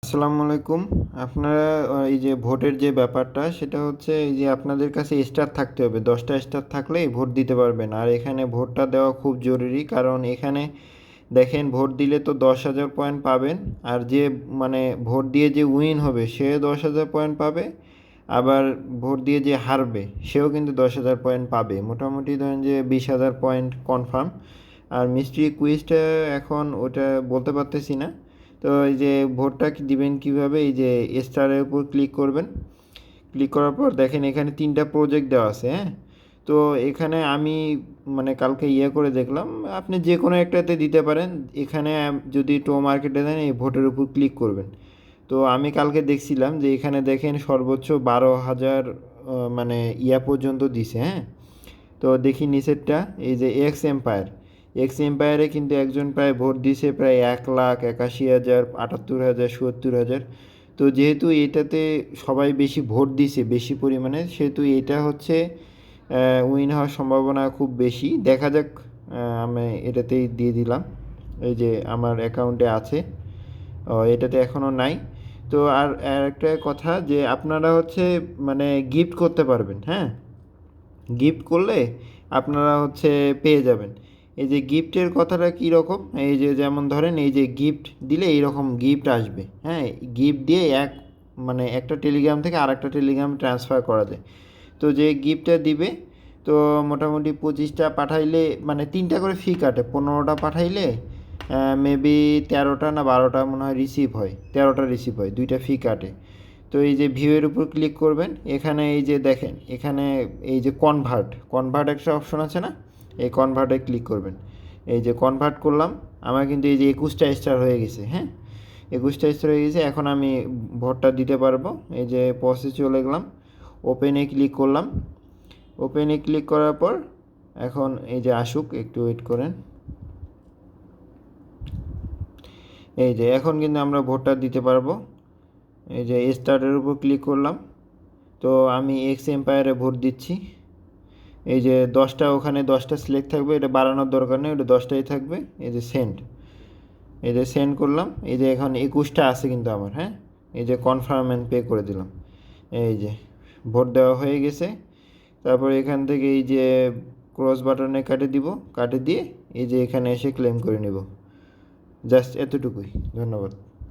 আসসালামু আলাইকুম। আপনারা এই যে ভোটের যে ব্যাপারটা সেটা হচ্ছে এই যে আপনাদের কাছে স্টার থাকতে হবে। 10টা স্টার থাকলেই ভোট দিতে পারবেন। আর এখানে ভোটটা দেওয়া খুব জরুরি, কারণ এখানে দেখেন ভোট দিলে তো 10,000 পয়েন্ট পাবেন। আর যে মানে ভোট দিয়ে যে উইন হবে সে 10,000 পয়েন্ট পাবে। আবার ভোট দিয়ে যে হারবে সেও কিন্তু 10,000 পয়েন্ট পাবে। মোটামুটি ধরেন যে 20,000 পয়েন্ট কনফার্ম। আর মিস্ট্রি কুইজটা এখন ওটা বলতে পারতেছি না। তো এই যে ভোটটা দিবেন কীভাবে, এই যে স্টারের উপর ক্লিক করবেন। ক্লিক করার পর দেখেন এখানে 3টা প্রজেক্ট দেওয়া আছে, হ্যাঁ। তো এখানে আমি মানে কালকে করে দেখলাম, আপনি যে কোনো একটাতে দিতে পারেন। এখানে যদি টো মার্কেটে দেন এই ভোটের উপর ক্লিক করবেন। তো আমি কালকে দেখছিলাম যে এখানে দেখেন সর্বোচ্চ 12,000 মানে পর্যন্ত দিছে, হ্যাঁ। তো দেখি নিচেরটা, এই যে এক্স এম্পায়ারে কিন্তু একজন প্রায় ভোট দিছে প্রায় 1,81,000, 78,000, 70,000। তো যেহেতু এটাতে সবাই বেশি ভোট দিছে বেশি পরিমাণে, সেহেতু এটা হচ্ছে উইন হওয়ার সম্ভাবনা খুব বেশি। দেখা যাক, আমি এটাতেই দিয়ে দিলাম। এই যে আমার অ্যাকাউন্টে আছে, এটাতে এখনও নাই। তো আর একটা কথা যে আপনারা হচ্ছে মানে গিফট করতে পারবেন, হ্যাঁ। গিফট করলে আপনারা হচ্ছে পেয়ে যাবেন। এই যে গিফটের কথাটা কী রকম, এই যে যেমন ধরেন এই যে গিফট দিলে এইরকম গিফট আসবে, হ্যাঁ। গিফট দিয়ে মানে একটা টেলিগ্রাম থেকে আরেকটা টেলিগ্রাম ট্রান্সফার করা যায়। তো যে গিফটটা দিবে, তো মোটামুটি 25টা পাঠাইলে মানে 3টা করে ফি কাটে। 15টা পাঠাইলে মেবি 13টা না 12টা মনে হয় রিসিভ হয়, 13টা রিসিভ হয়, 2টা ফি কাটে। তো এই যে ভিউয়ের উপর ক্লিক করবেন। এখানে এই যে দেখেন এখানে এই যে কনভার্ট একটা অপশন আছে না, এই কনভার্টে ক্লিক করবেন। এই যে কনভার্ট করলাম, আমার কিন্তু এই যে 21টা স্টার হয়ে গেছে, হ্যাঁ। 21টা স্টার হয়ে গেছে, এখন আমি ভোটটা দিতে পারবো। এই যে প্রসেসে চলে গেলাম, ওপেনে ক্লিক করলাম। ওপেনে ক্লিক করার পর এখন এই যে আসুক, একটু ওয়েট করেন। এই যে এখন কিন্তু আমরা ভোটটা দিতে পারবো। এই যে স্টার্টের উপর ক্লিক করলাম। তো আমি এক্স এম্পায়ারে ভোট দিচ্ছি। এই যে 10টা, ওখানে 10টা সিলেক্ট থাকবে, এটা বাড়ানোর দরকার নেই, ওটা 10টাই থাকবে। এই যে সেন্ড, এই যে সেন্ড করলাম। এই যে এখন 21টা আছে কিন্তু আমার, হ্যাঁ। এই যে কনফার্ম অ্যান্ড পে করে দিলাম। এই যে ভোট দেওয়া হয়ে গেছে। তারপর এখান থেকে এই যে ক্রস বাটনে কাটে দিব, কাটে দিয়ে এই যে এখানে এসে ক্লেম করে নিব। জাস্ট এতটুকুই। ধন্যবাদ।